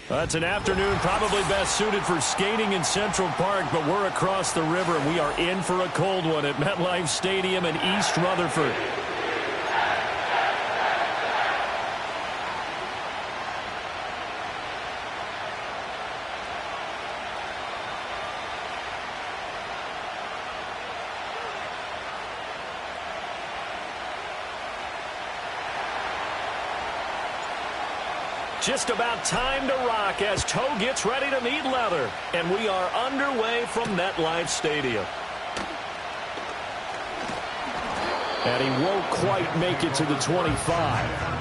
That's an afternoon probably best suited for skating in Central Park, but we're across the river, and we are in for a cold one at MetLife Stadium in East Rutherford. Just about time to rock as toe gets ready to meet leather. And we are underway from MetLife Stadium. And he won't quite make it to the 25.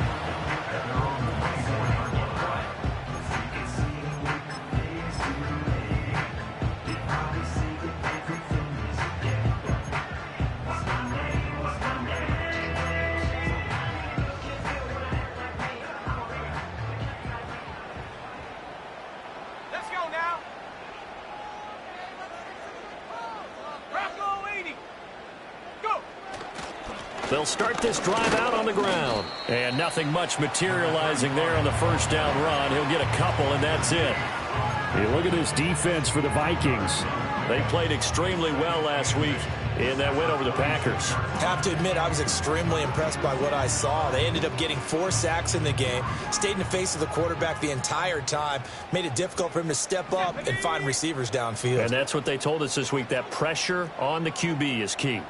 They'll start this drive out on the ground. And nothing much materializing there on the first down run. He'll get a couple, and that's it. Hey, look at this defense for the Vikings. They played extremely well last week in that win over the Packers. Have to admit, I was extremely impressed by what I saw. They ended up getting 4 sacks in the game, stayed in the face of the quarterback the entire time, made it difficult for him to step up and find receivers downfield. And that's what they told us this week, that pressure on the QB is key.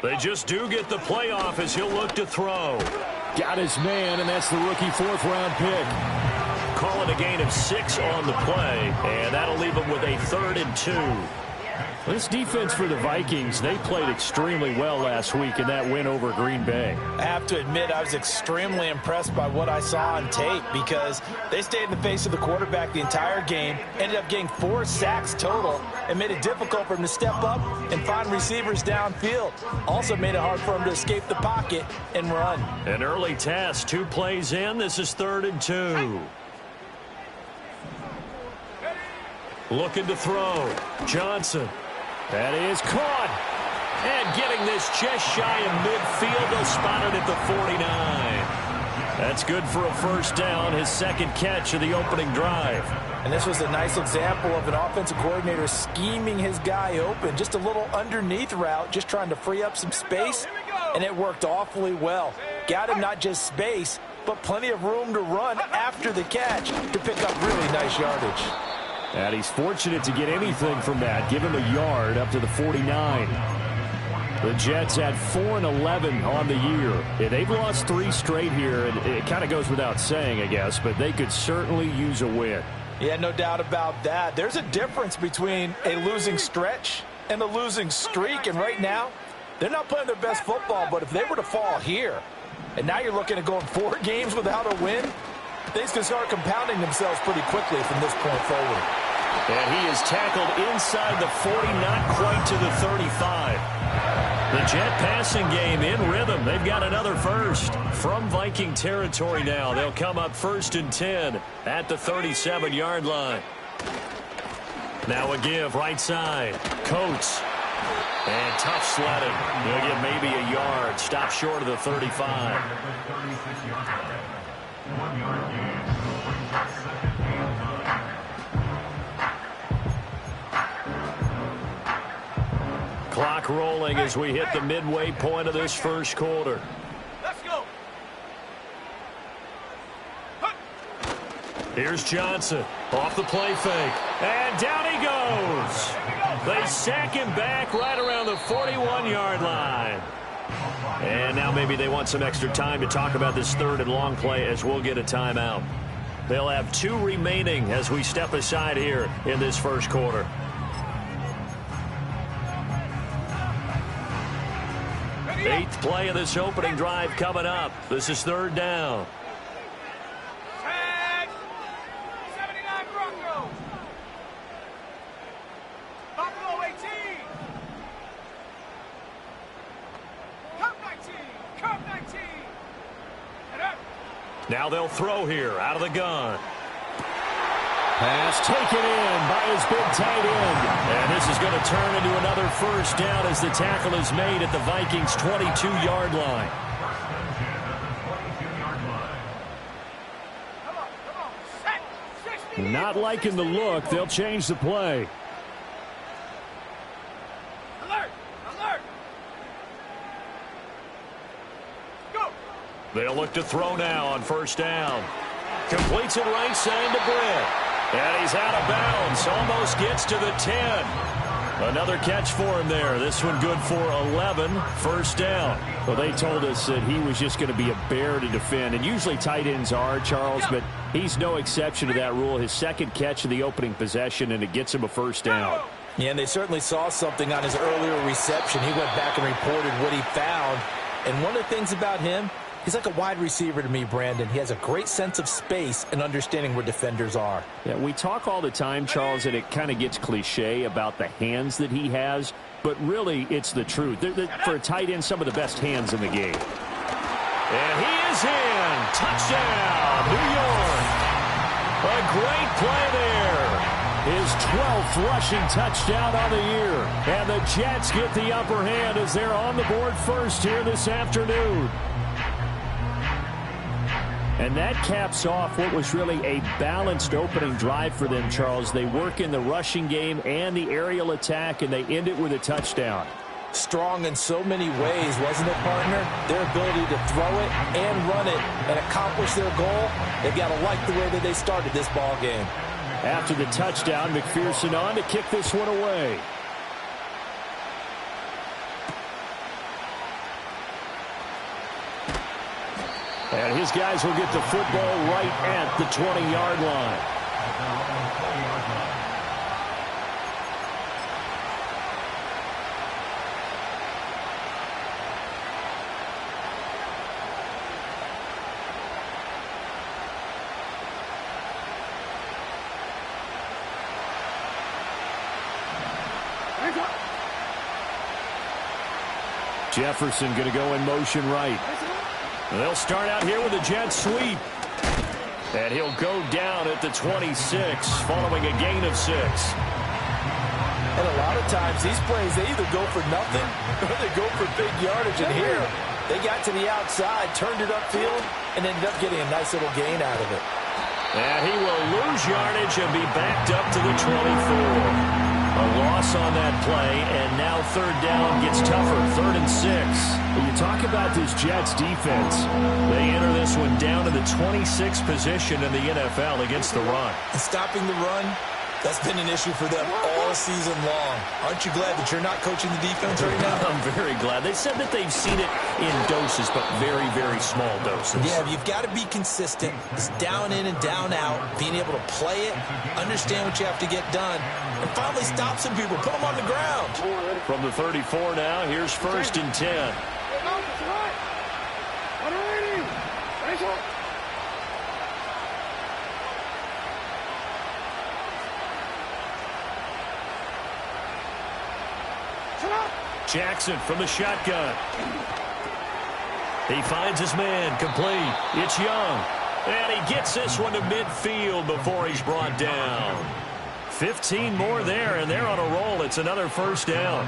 They just do get the playoff as he'll look to throw. Got his man, and that's the rookie 4th-round pick. Call it a gain of 6 on the play, and that'll leave him with a 3rd and 2. This defense for the Vikings, they played extremely well last week in that win over Green Bay. I have to admit, I was extremely impressed by what I saw on tape because they stayed in the face of the quarterback the entire game, ended up getting 4 sacks total, and made it difficult for him to step up and find receivers downfield. Also made it hard for him to escape the pocket and run. An early task, 2 plays in. This is 3rd and 2. Looking to throw. Johnson. That is caught. And getting this just shy of midfield. They'll spot it at the 49. That's good for a first down, his 2nd catch of the opening drive. And this was a nice example of an offensive coordinator scheming his guy open. Just a little underneath route, just trying to free up some space. And it worked awfully well. Got him not just space, but plenty of room to run after the catch to pick up really nice yardage. And he's fortunate to get anything from that. Give him a yard up to the 49. The Jets at 4-11 on the year. Yeah, they've lost 3 straight here, and it kind of goes without saying, I guess, but they could certainly use a win. Yeah, no doubt about that. There's a difference between a losing stretch and a losing streak, and right now, they're not playing their best football, but if they were to fall here, and now you're looking at going 4 games without a win, things can start compounding themselves pretty quickly from this point forward. And he is tackled inside the 40, not quite to the 35. The Jet passing game in rhythm. They've got another first from Viking territory now. They'll come up 1st and 10 at the 37-yard line. Now a give right side. Coates. And tough sledding. He'll get maybe a yard. Stop short of the 35. Clock rolling as we hit the midway point of this first quarter. Let's go. Here's Johnson off the play fake. And down he goes. They sack him back right around the 41-yard line. And now maybe they want some extra time to talk about this 3rd and long play as we'll get a timeout. They'll have 2 remaining as we step aside here in this first quarter. Eighth play of this opening drive coming up. This is 3rd down. Tag. 79 Broncos. Buffalo 18. Cup 19. Cup 19. And up. Now they'll throw here out of the gun. Pass taken in by his big tight end. And this is going to turn into another first down as the tackle is made at the Vikings' 22-yard line. Not liking the look. They'll change the play. Alert! Alert! Go! They'll look to throw now on first down. Completes it right side to Britt. And he's out of bounds. Almost gets to the 10. Another catch for him there. This one good for 11. First down. Well, they told us that he was just going to be a bear to defend. And usually tight ends are, Charles, but he's no exception to that rule. His second catch of the opening possession, and it gets him a first down. Yeah, and they certainly saw something on his earlier reception. He went back and reported what he found. And one of the things about him, he's like a wide receiver to me, Brandon. He has a great sense of space and understanding where defenders are. Yeah, we talk all the time, Charles, and it kind of gets cliche about the hands that he has, but really it's the truth. For a tight end, some of the best hands in the game. And he is in. Touchdown, New York. A great play there. His 12th rushing touchdown on the year. And the Jets get the upper hand as they're on the board first here this afternoon. And that caps off what was really a balanced opening drive for them, Charles. They work in the rushing game and the aerial attack, and they end it with a touchdown. Strong in so many ways, wasn't it, partner? Their ability to throw it and run it and accomplish their goal, they've got to like the way that they started this ball game. After the touchdown, McPherson on to kick this one away. And his guys will get the football right at the 20-yard line. Jefferson going to go in motion right. They'll start out here with a jet sweep. And he'll go down at the 26, following a gain of 6. And a lot of times, these plays, they either go for nothing or they go for big yardage. And here, they got to the outside, turned it upfield, and ended up getting a nice little gain out of it. And he will lose yardage and be backed up to the 24. A loss on that play, and now third down gets tougher, 3rd and 6. When you talk about this Jets defense, they enter this one down to the 26th position in the NFL against the run. And stopping the run, that's been an issue for them all season long. Aren't you glad that you're not coaching the defense right now? I'm very glad. They said that they've seen it in doses, but very, very small doses. Yeah, you've got to be consistent. It's down in and down out, being able to play it, understand what you have to get done, and finally stop some people, put them on the ground. From the 34 now, here's 1st and 10. Jackson from the shotgun. He finds his man, complete. It's Young. And he gets this one to midfield before he's brought down. 15 more there, and they're on a roll. It's another first down.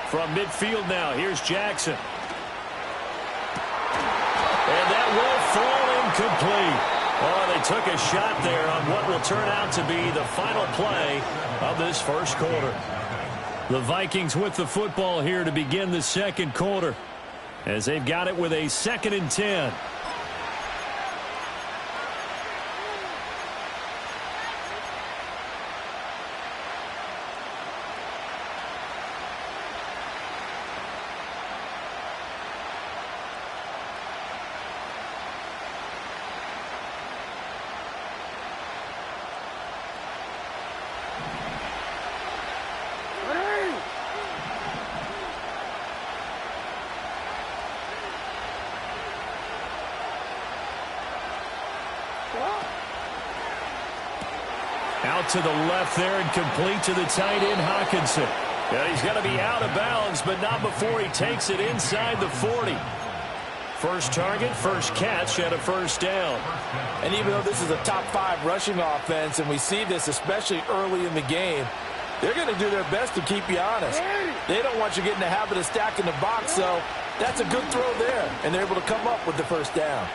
From midfield now, here's Jackson. And that will fall incomplete. Oh, they took a shot there on what will turn out to be the final play of this first quarter. The Vikings with the football here to begin the second quarter, as they've got it with a 2nd and 10. Out to the left there and complete to the tight end, Hawkinson. And he's going to be out of bounds, but not before he takes it inside the 40. First target, first catch, and a first down. And even though this is a top 5 rushing offense, and we see this especially early in the game, they're going to do their best to keep you honest. They don't want you getting the habit of stacking the box, so that's a good throw there, and they're able to come up with the first down.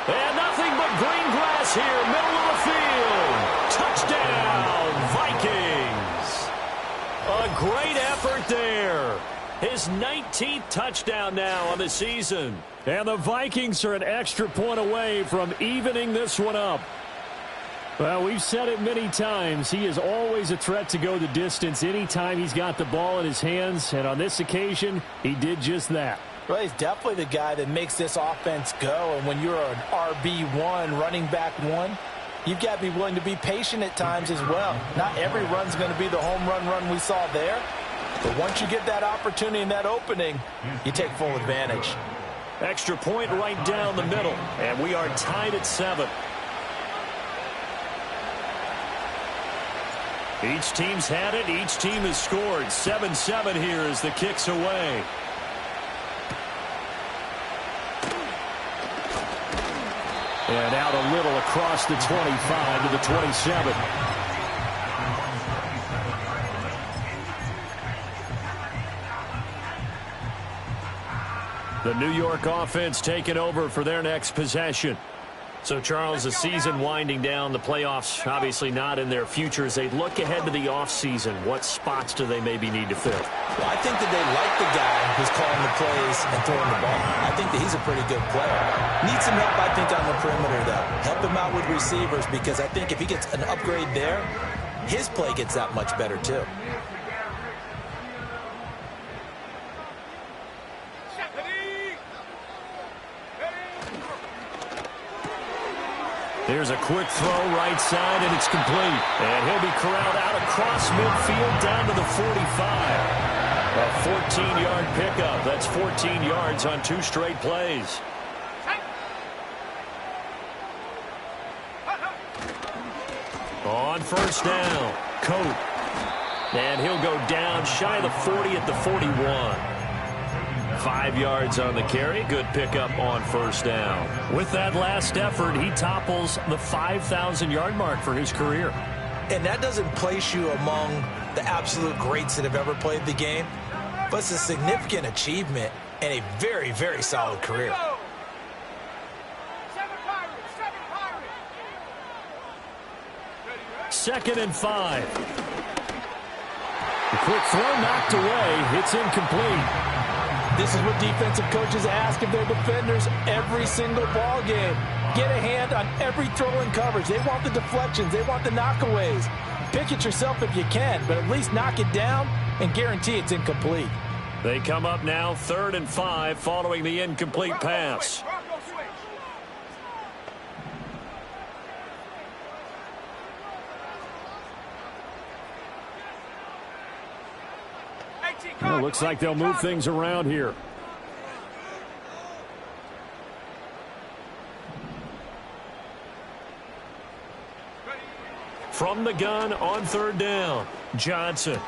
And nothing but green grass here, middle of the field. Touchdown, Vikings. A great effort there. His 19th touchdown now on the season. And the Vikings are an extra point away from evening this one up. Well, we've said it many times. He is always a threat to go the distance anytime he's got the ball in his hands. And on this occasion, he did just that. Well, he's definitely the guy that makes this offense go. And when you're an RB1, running back one, you've got to be willing to be patient at times as well. Not every run's going to be the home run we saw there. But once you get that opportunity and that opening, you take full advantage. Extra point right down the middle. And we are tied at 7. Each team's had it. Each team has scored. 7-7 here as the kick's away. And out a little across the 25 to the 27. The New York offense taking over for their next possession. So, Charles, the season winding down, the playoffs obviously not in their future. As they look ahead to the offseason, what spots do they maybe need to fill? Well, I think that they like the guy who's calling the plays and throwing the ball. I think that he's a pretty good player. Needs some help, I think, on the perimeter, though. Help him out with receivers, because I think if he gets an upgrade there, his play gets that much better, too. There's a quick throw right side, and it's complete. And he'll be corralled out across midfield down to the 45. A 14-yard pickup. That's 14 yards on 2 straight plays. On first down, Coat. And he'll go down shy of the 40 at the 41. 5 yards on the carry. Good pickup on first down. With that last effort, he topples the 5,000-yard mark for his career. And that doesn't place you among the absolute greats that have ever played the game, but it's a significant achievement and a very, very solid career. Second and 5. The quick throw knocked away. It's incomplete. This is what defensive coaches ask of their defenders every single ball game. Get a hand on every throw in coverage. They want the deflections. They want the knockaways. Pick it yourself if you can, but at least knock it down and guarantee it's incomplete. They come up now 3rd and 5 following the incomplete pass. Well, looks like they'll move things around here. From the gun on 3rd down, Johnson.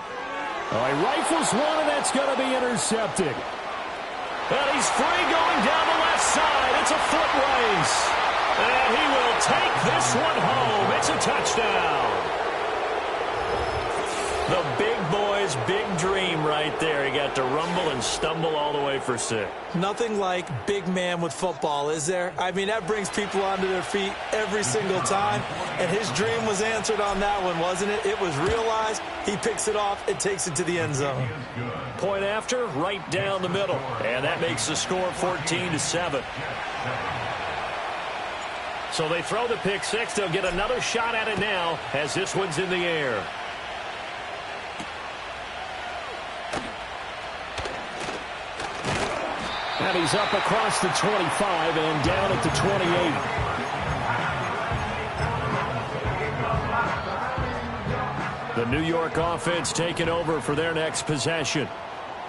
Oh, he rifles one, and that's going to be intercepted. And he's free going down the left side. It's a foot race. And he will take this one home. It's a touchdown. The big boy's big dream right there. He got to rumble and stumble all the way for 6. Nothing like big man with football, is there? I mean, that brings people onto their feet every single time. And his dream was answered on that one, wasn't it? It was realized. He picks it off and takes it to the end zone. Point after, right down the middle. And that makes the score 14-7. So they throw the pick 6. They'll get another shot at it now as this one's in the air. And he's up across the 25 and down at the 28. The New York offense taking over for their next possession.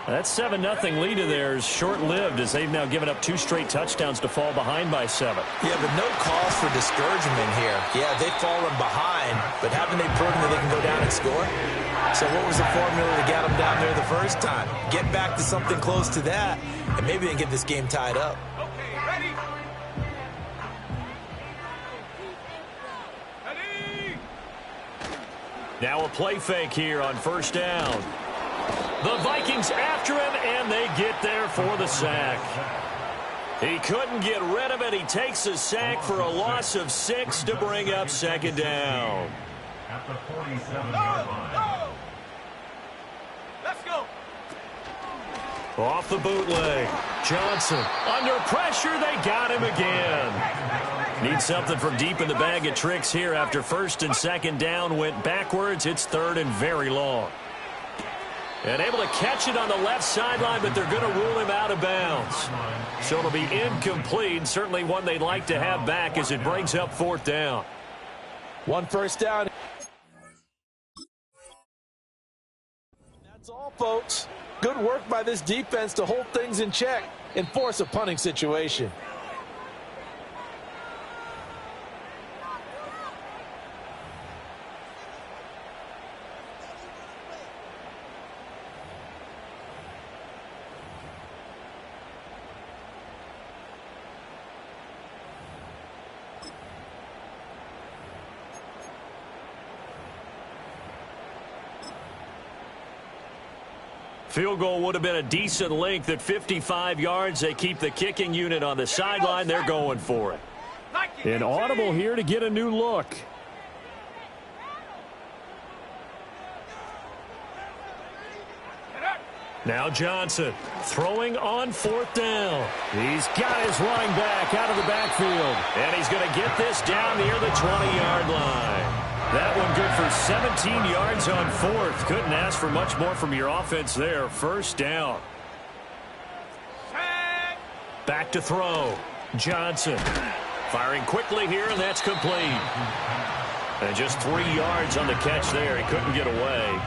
That 7-0 lead of theirs short-lived as they've now given up 2 straight touchdowns to fall behind by 7. Yeah, but no cause for discouragement here. Yeah, they've fallen behind, but haven't they proven that they can go down and score? So what was the formula to get them down there the first time? Get back to something close to that, and maybe they can get this game tied up. Okay, ready? Ready? Now a play fake here on first down. The Vikings after him, and they get there for the sack. He couldn't get rid of it. He takes a sack for a loss of 6 to bring up second down. At the 47-yard line. Let's go. Off the bootleg. Johnson under pressure. They got him again. Need something from deep in the bag of tricks here after first and second down went backwards. It's third and very long. And able to catch it on the left sideline, but they're going to rule him out of bounds. So it'll be incomplete. Certainly one they'd like to have back as it brings up fourth down. One first down. That's all, folks. Good work by this defense to hold things in check and force a punting situation. Field goal would have been a decent length at 55 yards. They keep the kicking unit on the sideline. They're going for it. An audible here to get a new look. Now Johnson throwing on fourth down. He's got his running back out of the backfield. And he's going to get this down near the 20-yard line. That one good for 17 yards on fourth. Couldn't ask for much more from your offense there. First down. Back to throw. Johnson firing quickly here, and that's complete. And just 3 yards on the catch there. He couldn't get away.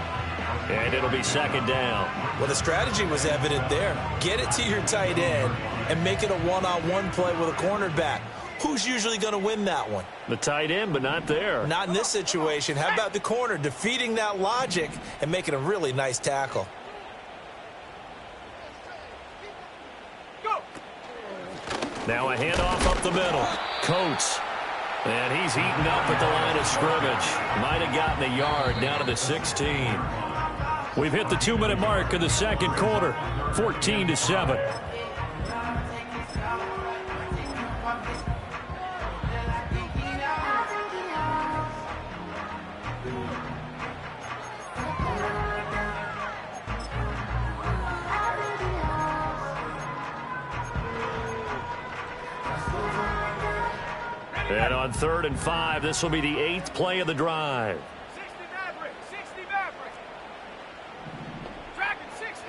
And it'll be second down. Well, the strategy was evident there. Get it to your tight end and make it a one-on-one play with a cornerback. Who's usually going to win that one? The tight end, but not there. Not in this situation. How about the corner defeating that logic and making a really nice tackle? Go. Now a handoff up the middle. Coates. And he's eaten up at the line of scrimmage. Might have gotten a yard down to the 16. We've hit the 2-minute mark of the second quarter. 14-7. And on 3rd and 5, this will be the 8th play of the drive. 60 Maverick. 60 Maverick. Dragon 60.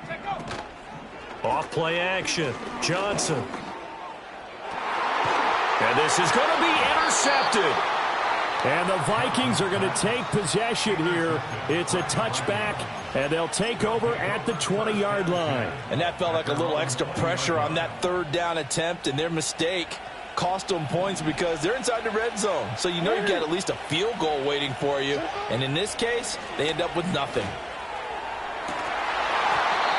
Take go. Off play action. Johnson. And this is going to be intercepted. And the Vikings are going to take possession here. It's a touchback, and they'll take over at the 20-yard line. And that felt like a little extra pressure on that third down attempt, and their mistake cost them points because they're inside the red zone. So you know you've got at least a field goal waiting for you. And in this case, they end up with nothing.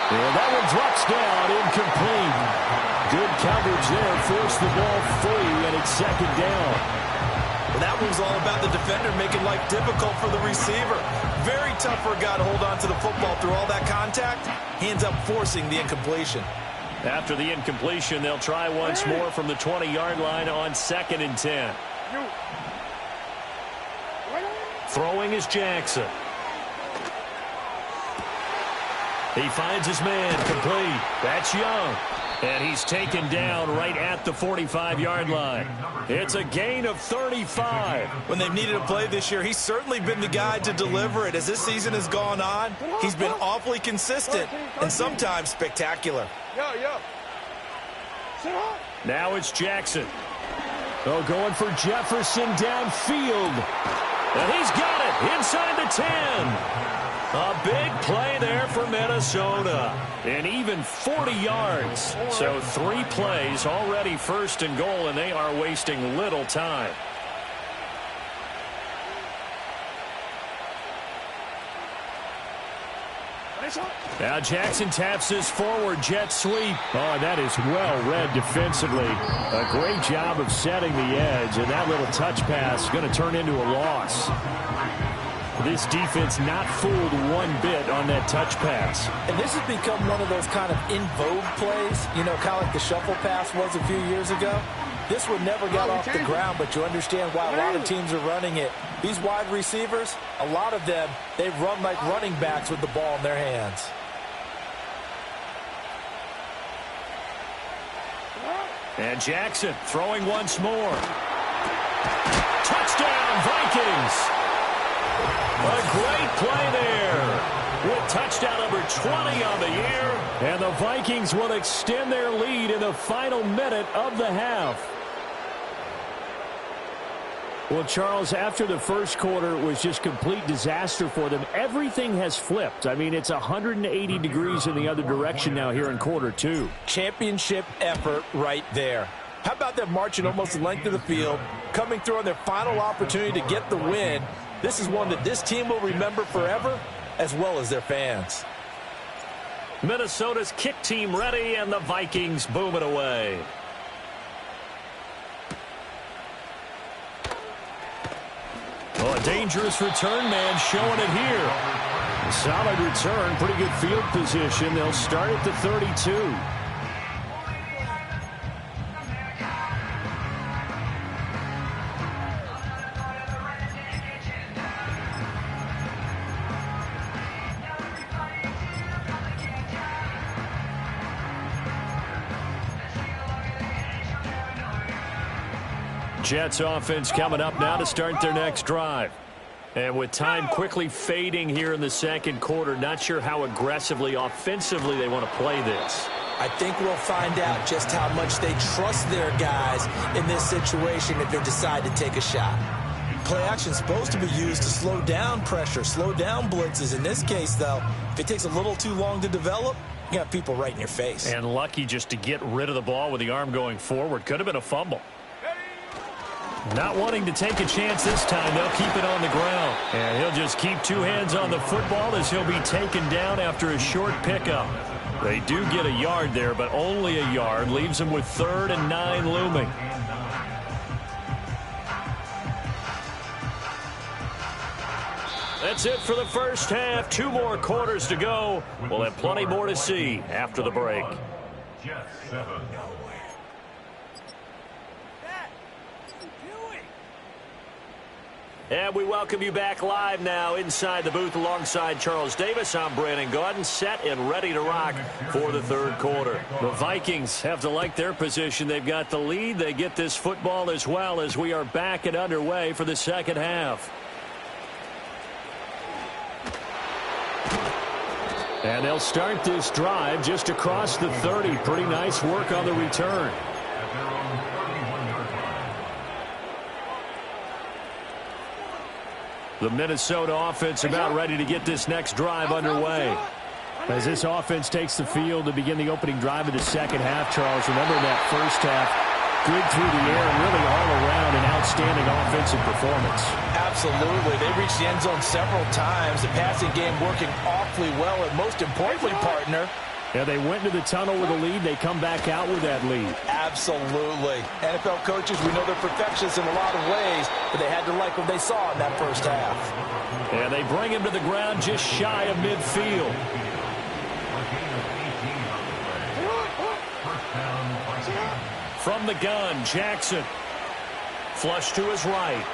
And that one drops down, incomplete. Good coverage there, forced the ball free, and it's second down. Well, that was all about the defender making life difficult for the receiver. Very tough for a guy to hold on to the football through all that contact. He ends up forcing the incompletion. After the incompletion, they'll try once more from the 20-yard line on 2nd and 10. Throwing is Jackson. He finds his man, complete. That's Young. And he's taken down right at the 45-yard line. It's a gain of 35. When they've needed a play this year, he's certainly been the guy to deliver it. As this season has gone on, he's been awfully consistent and sometimes spectacular. Now it's Jackson. Oh, going for Jefferson downfield. And he's got it inside the 10. A big play there for Minnesota. And even 40 yards. So 3 plays already first and goal, and they are wasting little time. Now Jackson taps this forward jet sweep. Oh, that is well read defensively. A great job of setting the edge, and that little touch pass is going to turn into a loss. This defense not fooled one bit on that touch pass. And this has become one of those kind of in vogue plays, you know, kind of like the shuffle pass was a few years ago. This one never got off the ground, but you understand why a lot of teams are running it. These wide receivers, a lot of them, they run like running backs with the ball in their hands. And Jackson throwing once more. Touchdown, Vikings! A great play there with touchdown number 20 on the year. And the Vikings will extend their lead in the final minute of the half. Well, Charles, after the first quarter was just complete disaster for them, everything has flipped. I mean, it's 180 degrees in the other direction now here in quarter 2. Championship effort right there. How about them marching almost the length of the field, coming through on their final opportunity to get the win? This is one that this team will remember forever, as well as their fans. Minnesota's kick team ready, and the Vikings boom it away. Oh, a dangerous return man showing it here. Solid return, pretty good field position. They'll start at the 32. Jets offense coming up now to start their next drive. And with time quickly fading here in the second quarter, not sure how aggressively, offensively they want to play this. I think we'll find out just how much they trust their guys in this situation if they decide to take a shot. Play action is supposed to be used to slow down pressure, slow down blitzes. In this case, though, if it takes a little too long to develop, you got people right in your face. And lucky just to get rid of the ball with the arm going forward. Could have been a fumble. Not wanting to take a chance this time, they'll keep it on the ground. And he'll just keep 2 hands on the football as he'll be taken down after a short pickup. They do get a yard there, but only a yard. Leaves them with 3rd and 9 looming. That's it for the first half. 2 more quarters to go. We'll have plenty more to see after the break. And we welcome you back live now inside the booth alongside Charles Davis. I'm Brandon Gaudin, set and ready to rock for the third quarter. The Vikings have to like their position. They've got the lead. They get this football as well as we are back and underway for the second half. And they'll start this drive just across the 30. Pretty nice work on the return. The Minnesota offense about ready to get this next drive underway. As this offense takes the field to begin the opening drive of the second half, Charles, remember that first half, good through the air and really all around an outstanding offensive performance. Absolutely. They reached the end zone several times. The passing game working awfully well, and most importantly, partner, yeah, they went into the tunnel with a lead. They come back out with that lead. Absolutely. NFL coaches, we know they're perfectionists in a lot of ways, but they had to like what they saw in that first half. And they bring him to the ground just shy of midfield. From the gun, Jackson. Flush to his right.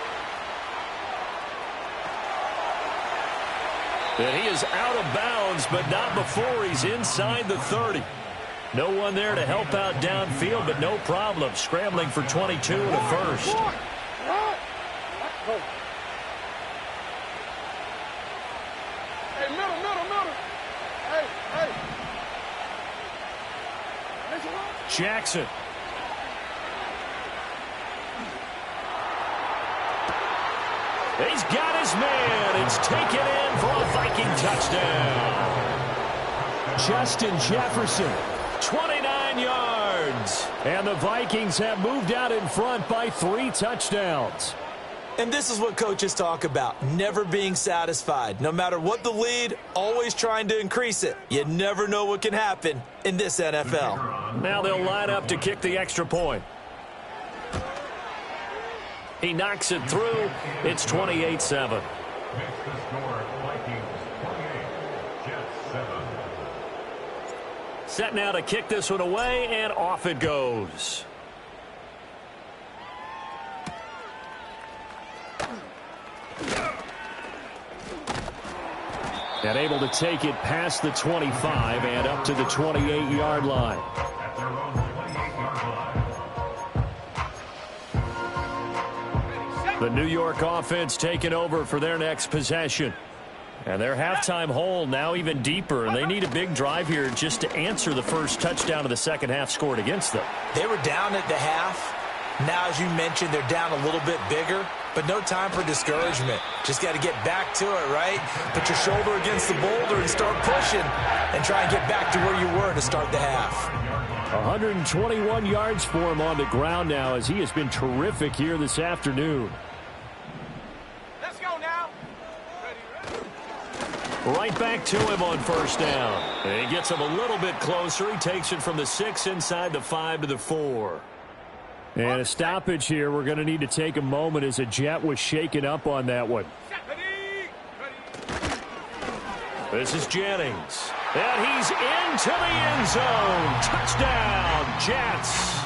And he is out of bounds, but not before he's inside the 30. No one there to help out downfield, but no problem. Scrambling for 22 and a first. Hey, middle. Hey. Jackson. He's got his man. It's taken in for a Viking touchdown. Justin Jefferson, 29 yards. And the Vikings have moved out in front by 3 touchdowns. And this is what coaches talk about, never being satisfied. No matter what the lead, always trying to increase it. You never know what can happen in this NFL. Now they'll line up to kick the extra point. He knocks it through. It's 28-7. Set now to kick this one away, and off it goes. And able to take it past the 25 and up to the 28-yard line. The New York offense taking over for their next possession. And their halftime hole now even deeper, and they need a big drive here just to answer the first touchdown of the second half scored against them. They were down at the half. Now, as you mentioned, they're down a little bit bigger, but no time for discouragement. Just got to get back to it, right? Put your shoulder against the boulder and start pushing and try and get back to where you were to start the half. 121 yards for him on the ground now as he has been terrific here this afternoon. Let's go now. Right back to him on first down. And he gets him a little bit closer. He takes it from the 6 inside the 5 to the 4. And a stoppage here. We're going to need to take a moment as a Jet was shaken up on that one. This is Jennings. And he's into the end zone. Touchdown, Jets.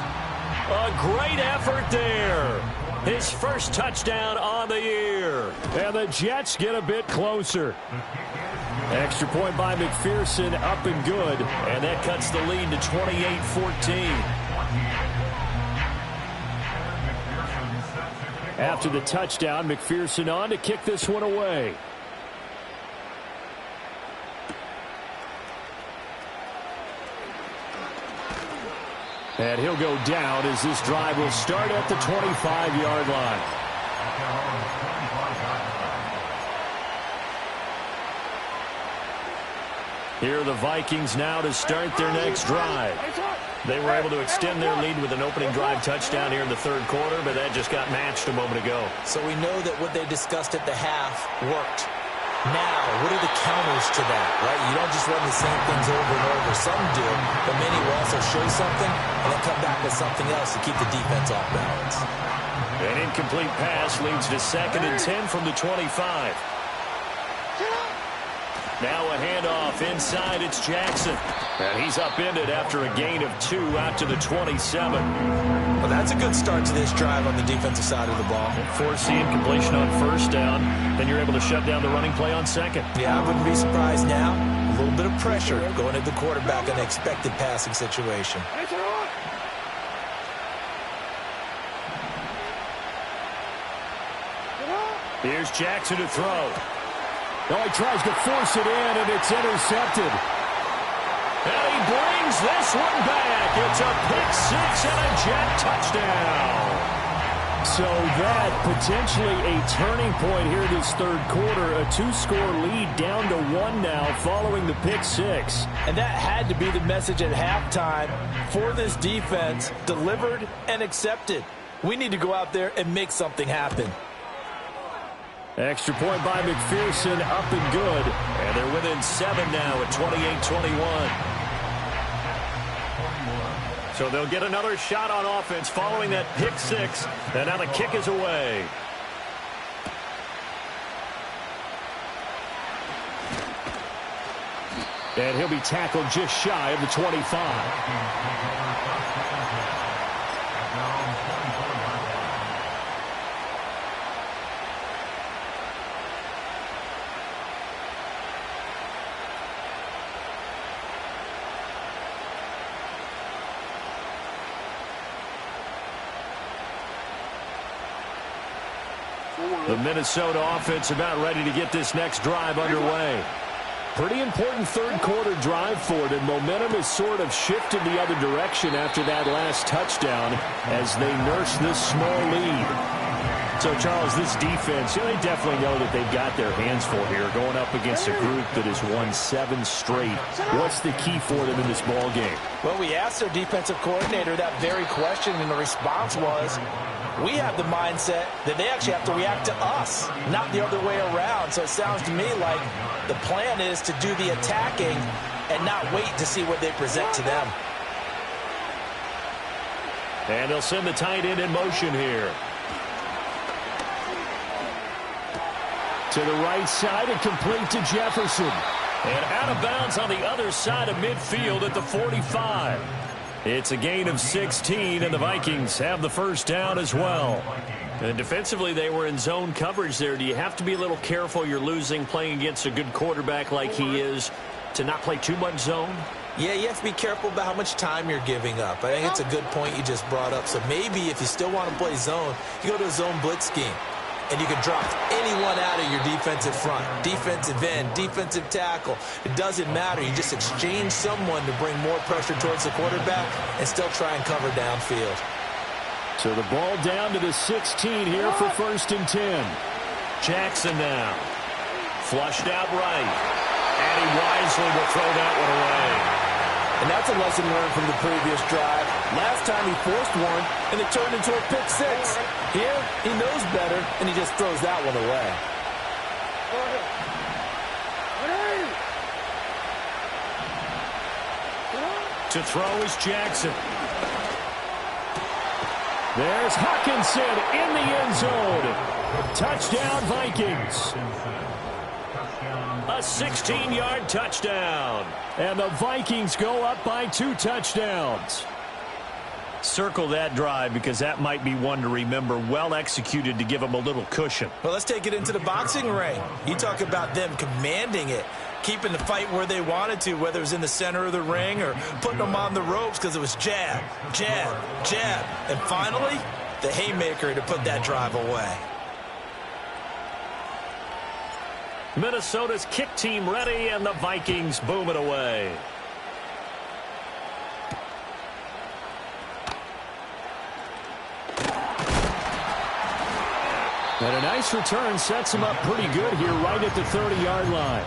A great effort there. His first touchdown on the year. And the Jets get a bit closer. Extra point by McPherson, up and good. And that cuts the lead to 28-14. After the touchdown, McPherson on to kick this one away. And he'll go down as this drive will start at the 25-yard line. Here are the Vikings now to start their next drive. They were able to extend their lead with an opening drive touchdown here in the third quarter, but that just got matched a moment ago. So we know that what they discussed at the half worked. Now, what are the counters to that, right? You don't just run the same things over and over. Some do, but many will also show something and then come back with something else to keep the defense off balance. An incomplete pass leads to 2nd and 10 from the 25. Now a handoff inside. It's Jackson. And he's upended after a gain of 2 out to the 27. Well, that's a good start to this drive on the defensive side of the ball. Force the incompletion on first down. Then you're able to shut down the running play on second. Yeah, I wouldn't be surprised now. A little bit of pressure going at the quarterback in an expected passing situation. Here's Jackson to throw. Oh, he tries to force it in, and it's intercepted. And he brings this one back. It's a pick-6 and a Jet touchdown. So that potentially a turning point here this third quarter. A 2-score lead down to 1 now following the pick-6. And that had to be the message at halftime for this defense. Delivered and accepted. We need to go out there and make something happen. Extra point by McPherson, up and good. And they're within 7 now at 28-21. So they'll get another shot on offense following that pick-6. And now the kick is away. And he'll be tackled just shy of the 25. The Minnesota offense about ready to get this next drive underway. Pretty important third quarter drive for it, and momentum has sort of shifted the other direction after that last touchdown as they nurse this small lead. So, Charles, this defense, they definitely know that they've got their hands full here, going up against a group that has won 7 straight. What's the key for them in this ball game? Well, we asked their defensive coordinator that very question, and the response was, we have the mindset that they actually have to react to us, not the other way around. So it sounds to me like the plan is to do the attacking and not wait to see what they present to them. And they'll send the tight end in motion here. To the right side and complete to Jefferson. And out of bounds on the other side of midfield at the 45. It's a gain of 16, and the Vikings have the first down as well. And defensively, they were in zone coverage there. Do you have to be a little careful? You're losing playing against a good quarterback like he is to not play too much zone? Yeah, you have to be careful about how much time you're giving up. I think it's a good point you just brought up. So maybe if you still want to play zone, you go to a zone blitz scheme. And you can drop anyone out of your defensive front, defensive end, defensive tackle. It doesn't matter. You just exchange someone to bring more pressure towards the quarterback and still try and cover downfield. So the ball down to the 16 here for 1st and 10. Jackson now. Flushed out right. And he wisely will throw that one away. And that's a lesson learned from the previous drive. Last time he forced one, and it turned into a pick 6. Here, he knows better, and he just throws that one away. To throw is Jackson. There's Hawkinson in the end zone. Touchdown, Vikings. A 16-yard touchdown. And the Vikings go up by 2 touchdowns. Circle that drive because that might be one to remember. Well executed to give them a little cushion. Well, let's take it into the boxing ring. You talk about them commanding it, keeping the fight where they wanted to, whether it was in the center of the ring or putting them on the ropes because it was jab, jab, jab. And finally, the haymaker to put that drive away. Minnesota's kick team ready, and the Vikings boom it away. And a nice return sets him up pretty good here right at the 30-yard line.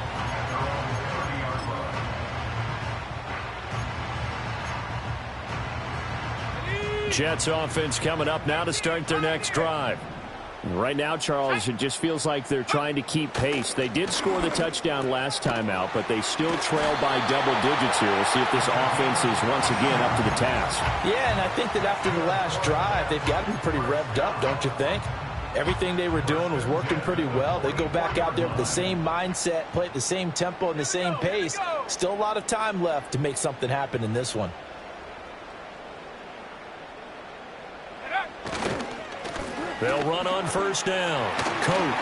Jets offense coming up now to start their next drive. Right now, Charles, it just feels like they're trying to keep pace. They did score the touchdown last time out, but they still trail by double digits here. We'll see if this offense is once again up to the task. Yeah, and I think that after the last drive, they've got to be pretty revved up, don't you think? Everything they were doing was working pretty well. They go back out there with the same mindset, play at the same tempo and the same pace. Still a lot of time left to make something happen in this one. They'll run on 1st down. Coat.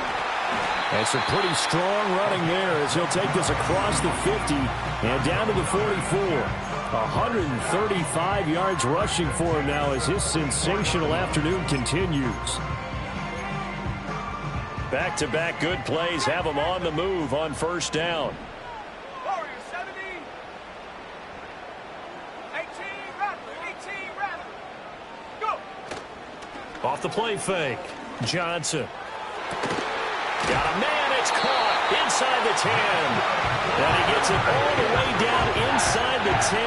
And some pretty strong running there as he'll take this across the 50 and down to the 44. 135 yards rushing for him now as his sensational afternoon continues. Back-to-back good plays have him on the move on 1st down. Warriors 70. 18 rather. Go. Off the play fake. Johnson. Got a man. It's caught inside the 10. And he gets it all the way down inside the 10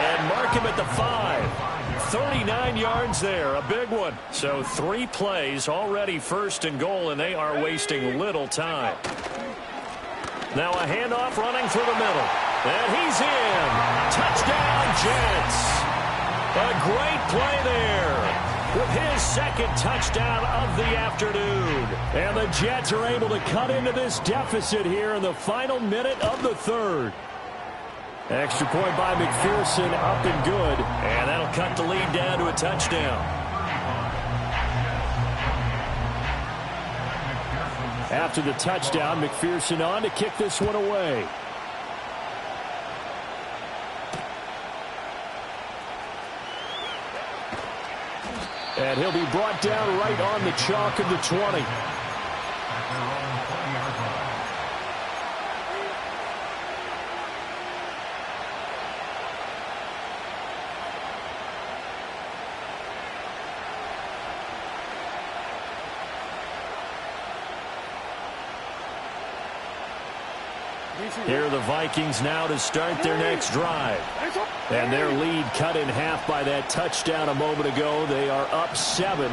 and mark him at the 5. 39 yards there. A big one. So 3 plays already 1st and goal, and they are wasting little time. Now a handoff running through the middle. And he's in. Touchdown, Jets. A great play there with his 2nd touchdown of the afternoon. And the Jets are able to cut into this deficit here in the final minute of the 3rd. Extra point by McPherson, up and good. And that'll cut the lead down to a touchdown. After the touchdown, McPherson on to kick this one away. And he'll be brought down right on the chalk of the 20. Here are the Vikings now to start their next drive. And their lead cut in half by that touchdown a moment ago. They are up 7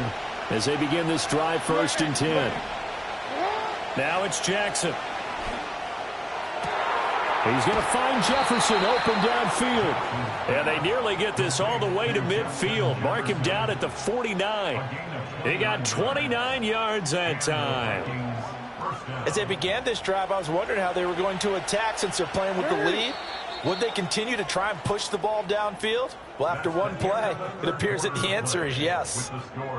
as they begin this drive, 1st and 10. Now it's Jackson. He's going to find Jefferson open downfield. And they nearly get this all the way to midfield. Mark him down at the 49. He got 29 yards that time. As they began this drive, I was wondering how they were going to attack since they're playing with the lead. Would they continue to try and push the ball downfield? Well, after one play, it appears that the answer is yes.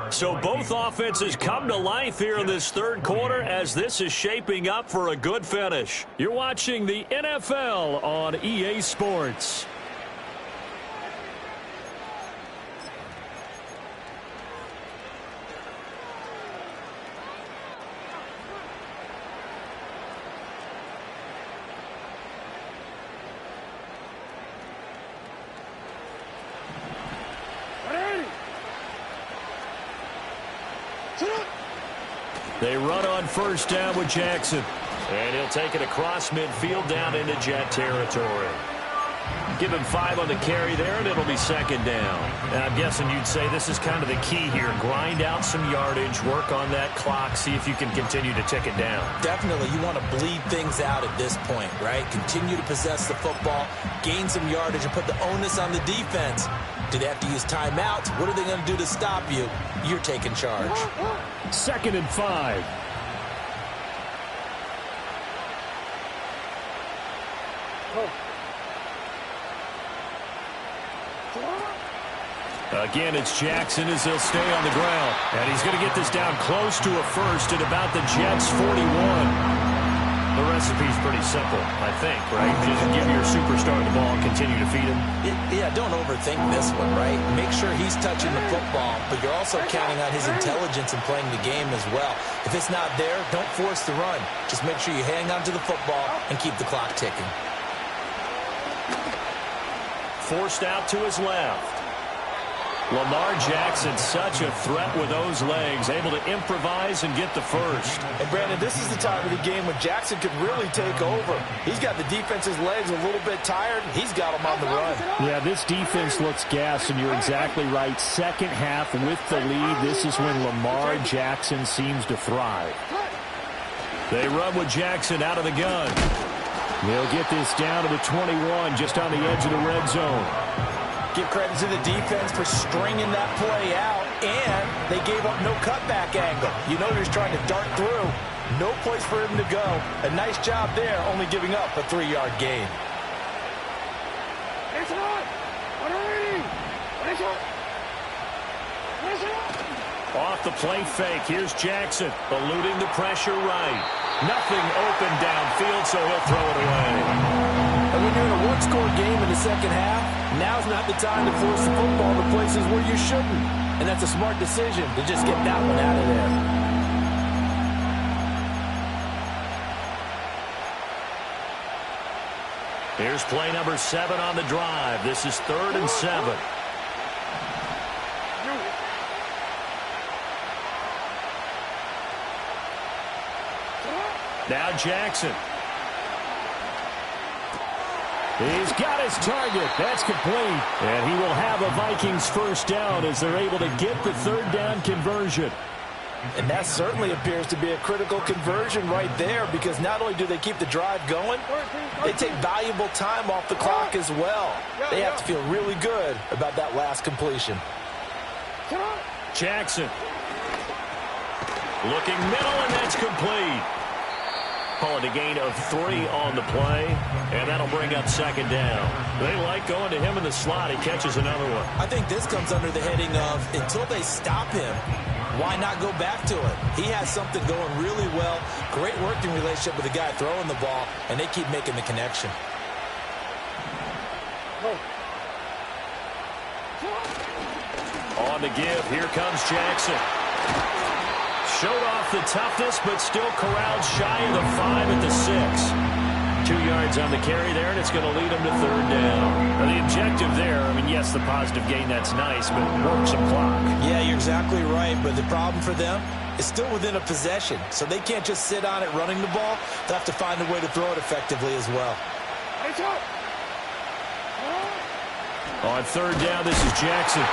So both offenses come to life here in this third quarter as this is shaping up for a good finish. You're watching the NFL on EA Sports. They run on 1st down with Jackson. And he'll take it across midfield down into Jet territory. Give him 5 on the carry there, and it'll be 2nd down. And I'm guessing you'd say this is kind of the key here. Grind out some yardage, work on that clock, see if you can continue to tick it down. Definitely, you want to bleed things out at this point, right? Continue to possess the football, gain some yardage, and put the onus on the defense. Do they have to use timeouts? What are they going to do to stop you? You're taking charge. 2nd and 5. Again, it's Jackson as he'll stay on the ground. And he's going to get this down close to a first at about the Jets' 41. The recipe's pretty simple, I think, right? Just give your superstar the ball, continue to feed him. Yeah, don't overthink this one, right? Make sure he's touching the football, but you're also counting on his intelligence in playing the game as well. If it's not there, don't force the run. Just make sure you hang on to the football and keep the clock ticking. Forced out to his left. Lamar Jackson, such a threat with those legs, able to improvise and get the first. And, Brandon, this is the time of the game when Jackson could really take over. He's got the defense's legs a little bit tired. He's got them on the run. Yeah, this defense looks gassed, and you're exactly right. Second half with the lead, this is when Lamar Jackson seems to thrive. They run with Jackson out of the gun. They'll get this down to the 21, just on the edge of the red zone. Give credit to the defense for stringing that play out, and they gave up no cutback angle. You know he's trying to dart through. No place for him to go. A nice job there, only giving up a 3-yard gain. Off the play fake, here's Jackson, eluding the pressure right. Nothing open downfield, so he'll throw it away. And when you're in a one-score game in the second half, now's not the time to force the football to places where you shouldn't. And that's a smart decision to just get that one out of there. Here's play number 7 on the drive. This is 3rd and 7. Now Jackson. He's got his target. That's complete. And he will have a Vikings 1st down as they're able to get the 3rd down conversion. And that certainly appears to be a critical conversion right there, because not only do they keep the drive going, they take valuable time off the clock as well. They have to feel really good about that last completion. Jackson. Looking middle, and that's complete. Call it a gain of 3 on the play, and that'll bring up 2nd down. They like going to him in the slot. He catches another one. I think this comes under the heading of, until they stop him, why not go back to it? He has something going really well. Great working relationship with the guy throwing the ball, and they keep making the connection. On the give, here comes Jackson. Showed off the toughness, but still corralled shy of the 5 at the 6. 2 yards on the carry there, and it's going to lead them to 3rd down. Now, the objective there, I mean, yes, the positive gain, that's nice, but work some clock. Yeah, you're exactly right, but the problem for them, is still within a possession, so they can't just sit on it running the ball. They'll have to find a way to throw it effectively as well. On third down, this is Jackson.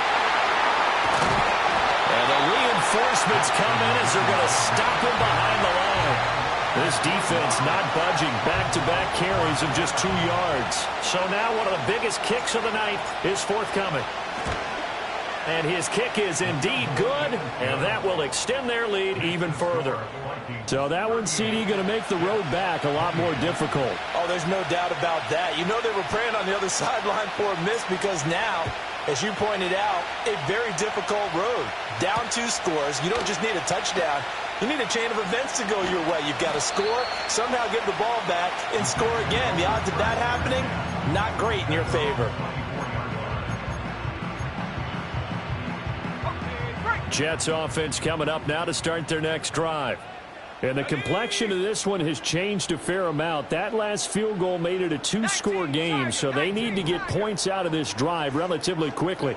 And the reinforcements come in as they're going to stop him behind the line. This defense not budging. Back-to-back carries of just 2 yards. So now one of the biggest kicks of the night is forthcoming. And his kick is indeed good, and that will extend their lead even further. So that one, CD, going to make the road back a lot more difficult. Oh, there's no doubt about that. You know they were praying on the other sideline for a miss because now, as you pointed out, a very difficult road. Down 2 scores. You don't just need a touchdown. You need a chain of events to go your way. You've got to score, somehow get the ball back, and score again. The odds of that happening, not great in your favor. Jets offense coming up now to start their next drive. And the complexion of this one has changed a fair amount. That last field goal made it a 2-score game, so they need to get points out of this drive relatively quickly.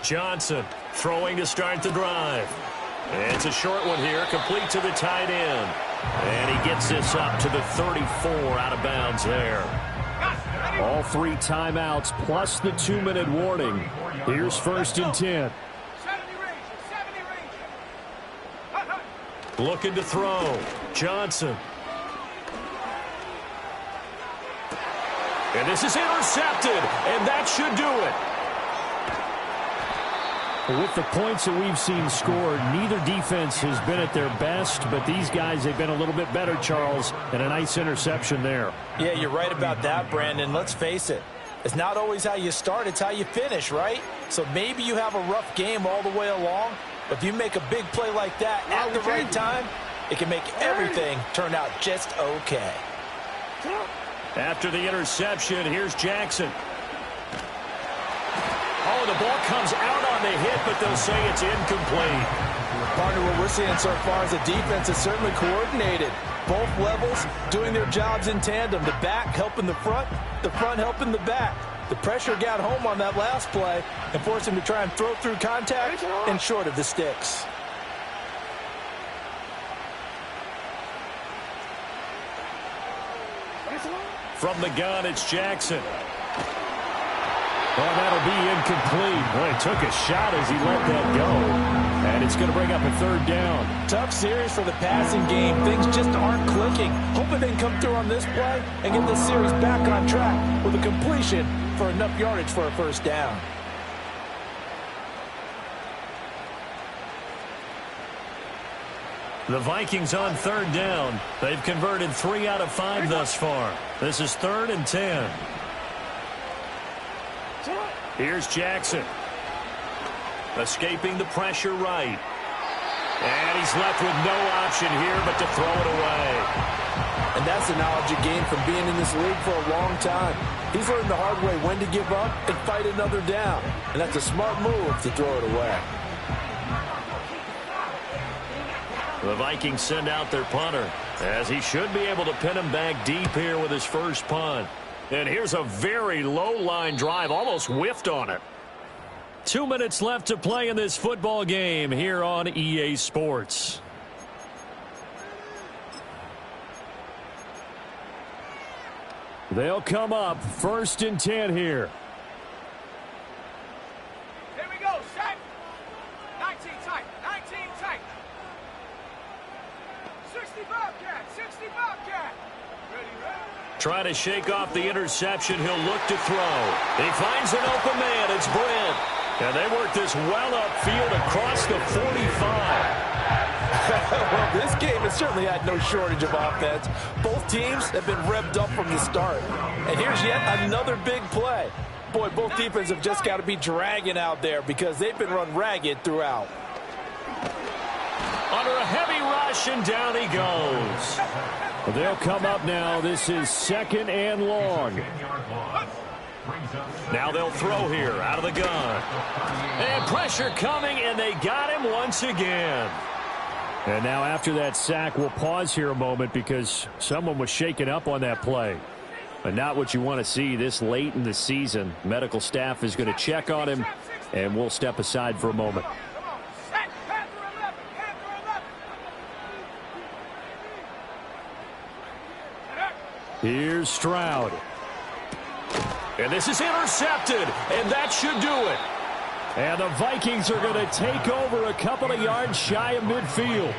Johnson throwing to start the drive. It's a short one here, complete to the tight end. And he gets this up to the 34 out of bounds there. All 3 timeouts plus the 2-minute warning. Here's 1st and 10. Looking to throw. Johnson. And this is intercepted, and that should do it. With the points that we've seen scored, neither defense has been at their best, but these guys, they've been a little bit better, Charles, and a nice interception there. Yeah, you're right about that, Brandon. Let's face it. It's not always how you start, it's how you finish, right? So maybe you have a rough game all the way along, but if you make a big play like that at the right time, it can make everything turn out just okay. After the interception, here's Jackson. Oh, the ball comes out on the hit, but they'll say it's incomplete. Partner, what we're seeing so far is the defense is certainly coordinated. Both levels doing their jobs in tandem. The back helping the front helping the back. The pressure got home on that last play and forced him to try and throw through contact and short of the sticks. From the gun, it's Jackson. Well, that'll be incomplete. Boy, he took a shot as he let that go. And it's going to bring up a 3rd down. Tough series for the passing game. Things just aren't clicking. Hoping they can come through on this play and get this series back on track with a completion for enough yardage for a 1st down. The Vikings on 3rd down. They've converted 3 out of 5 thus far. This is 3rd and 10. Here's Jackson. Escaping the pressure right. And he's left with no option here but to throw it away. And that's the knowledge you gain from being in this league for a long time. He's learned the hard way when to give up and fight another down. And that's a smart move to throw it away. The Vikings send out their punter, as he should be able to pin him back deep here with his first punt. And here's a very low-line drive, almost whiffed on it. 2 minutes left to play in this football game here on EA Sports. They'll come up 1st and 10 here. Here we go, set. 19 tight, 19 tight. 60 Bobcat, 60 Bobcat. Ready, ready. Try to shake off the interception. He'll look to throw. He finds an open man. It's Brent. And they work this well upfield across the 45. Well, this game has certainly had no shortage of offense. Both teams have been revved up from the start. And here's yet another big play. Boy, both defenses have just got to be dragging out there because they've been run ragged throughout. Under a heavy rush, and down he goes. They'll come up now. This is 2nd and long. Now they'll throw here out of the gun. And pressure coming, and they got him once again. And now after that sack, we'll pause here a moment because someone was shaken up on that play. But not what you want to see this late in the season. Medical staff is going to check on him, and we'll step aside for a moment. Come on, set, here's Stroud. And this is intercepted, and that should do it. And the Vikings are going to take over a couple of yards shy of midfield.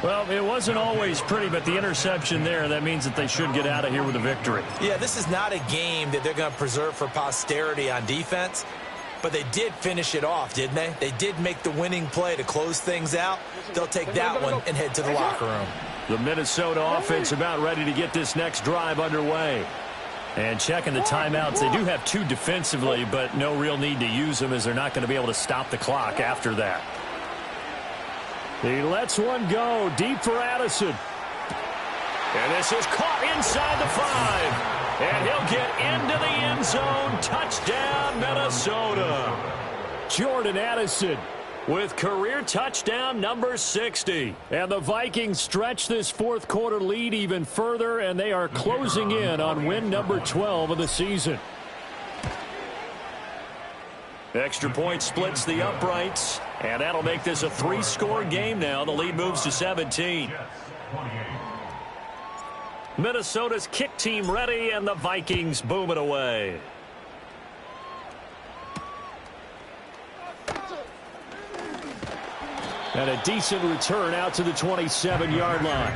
Well, it wasn't always pretty, but the interception there, that means that they should get out of here with a victory. Yeah, this is not a game that they're going to preserve for posterity on defense, but they did finish it off, didn't they? They did make the winning play to close things out. They'll take that one and head to the locker room. The Minnesota offense about ready to get this next drive underway. And checking the timeouts, they do have 2 defensively, but no real need to use them as they're not going to be able to stop the clock after that. He lets one go deep for Addison. And this is caught inside the 5. And he'll get into the end zone. Touchdown, Minnesota. Jordan Addison with career touchdown number 60. And the Vikings stretch this fourth quarter lead even further, and they are closing in on win number 12 of the season. Extra point splits the uprights, and that'll make this a 3-score game now. The lead moves to 17. Minnesota's kick team ready, and the Vikings boom it away. And a decent return out to the 27-yard line.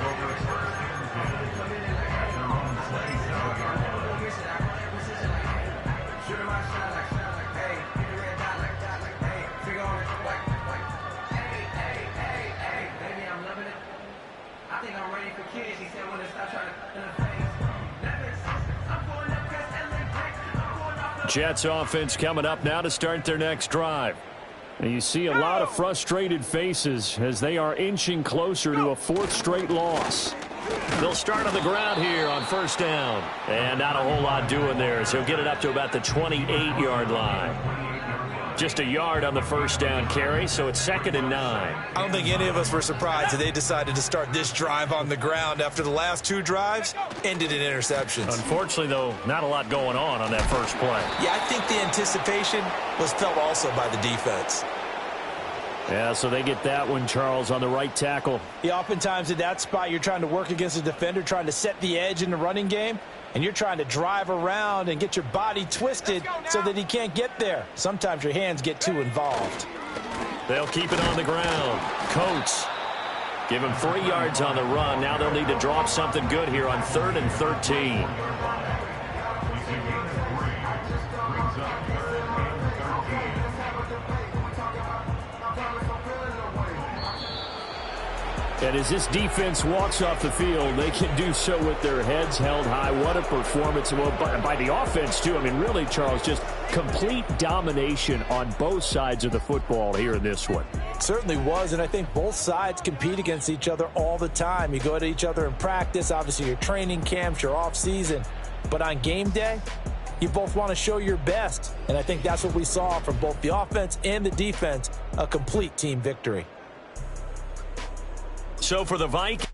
Jets offense coming up now to start their next drive. And you see a lot of frustrated faces as they are inching closer to a 4th straight loss. They'll start on the ground here on first down. And not a whole lot doing there, so he'll get it up to about the 28-yard line. Just a yard on the first down carry, so it's 2nd and 9. I don't think any of us were surprised that they decided to start this drive on the ground after the last 2 drives ended in interceptions. Unfortunately, though, not a lot going on that first play. Yeah, I think the anticipation was felt also by the defense. Yeah, so they get that one, Charles, on the right tackle. Yeah, oftentimes in that spot, you're trying to work against a defender, trying to set the edge in the running game, and you're trying to drive around and get your body twisted so that he can't get there. Sometimes your hands get too involved. They'll keep it on the ground. Coates give him 3 yards on the run. Now they'll need to drop something good here on 3rd and 13. And as this defense walks off the field, they can do so with their heads held high. What a performance by the offense, too. I mean, really, Charles, just complete domination on both sides of the football here in this one. Certainly was, and I think both sides compete against each other all the time. You go at each other in practice, obviously your training camps, your off-season. But on game day, you both want to show your best. And I think that's what we saw from both the offense and the defense, a complete team victory. So for the Vikings,